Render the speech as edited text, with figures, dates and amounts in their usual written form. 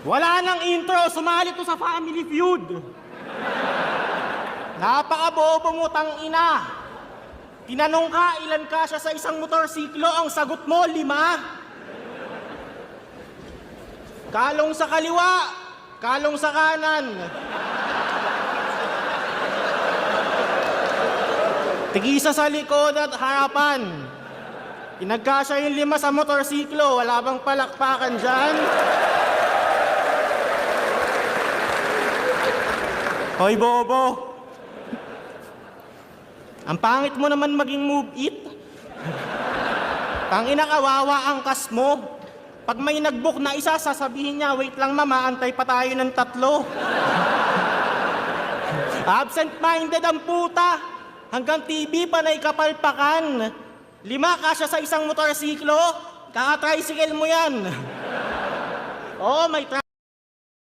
Wala nang intro, sumali to sa Family Feud. Napakabobo mo, tangina. Tinanong ka, ilan kasya sa isang motorsiklo? Ang sagot mo, 5. Kalong sa kaliwa, kalong sa kanan. Tigisa sa likod at harapan. Pinagkasya yung 5 sa motorsiklo, wala bang palakpakan dyan? Hoy, bobo. Ang pangit mo naman maging move it. Tangina, kawawa ang kas mo. Pag may nag-book na isa, sasabihin niya, wait lang mama, antay pa tayo ng 3. Absent-minded ang puta. Hanggang TV pa na ikapalpakan. 5 kasya sa isang motorsiklo, kaka-tricycle mo yan. Oo, may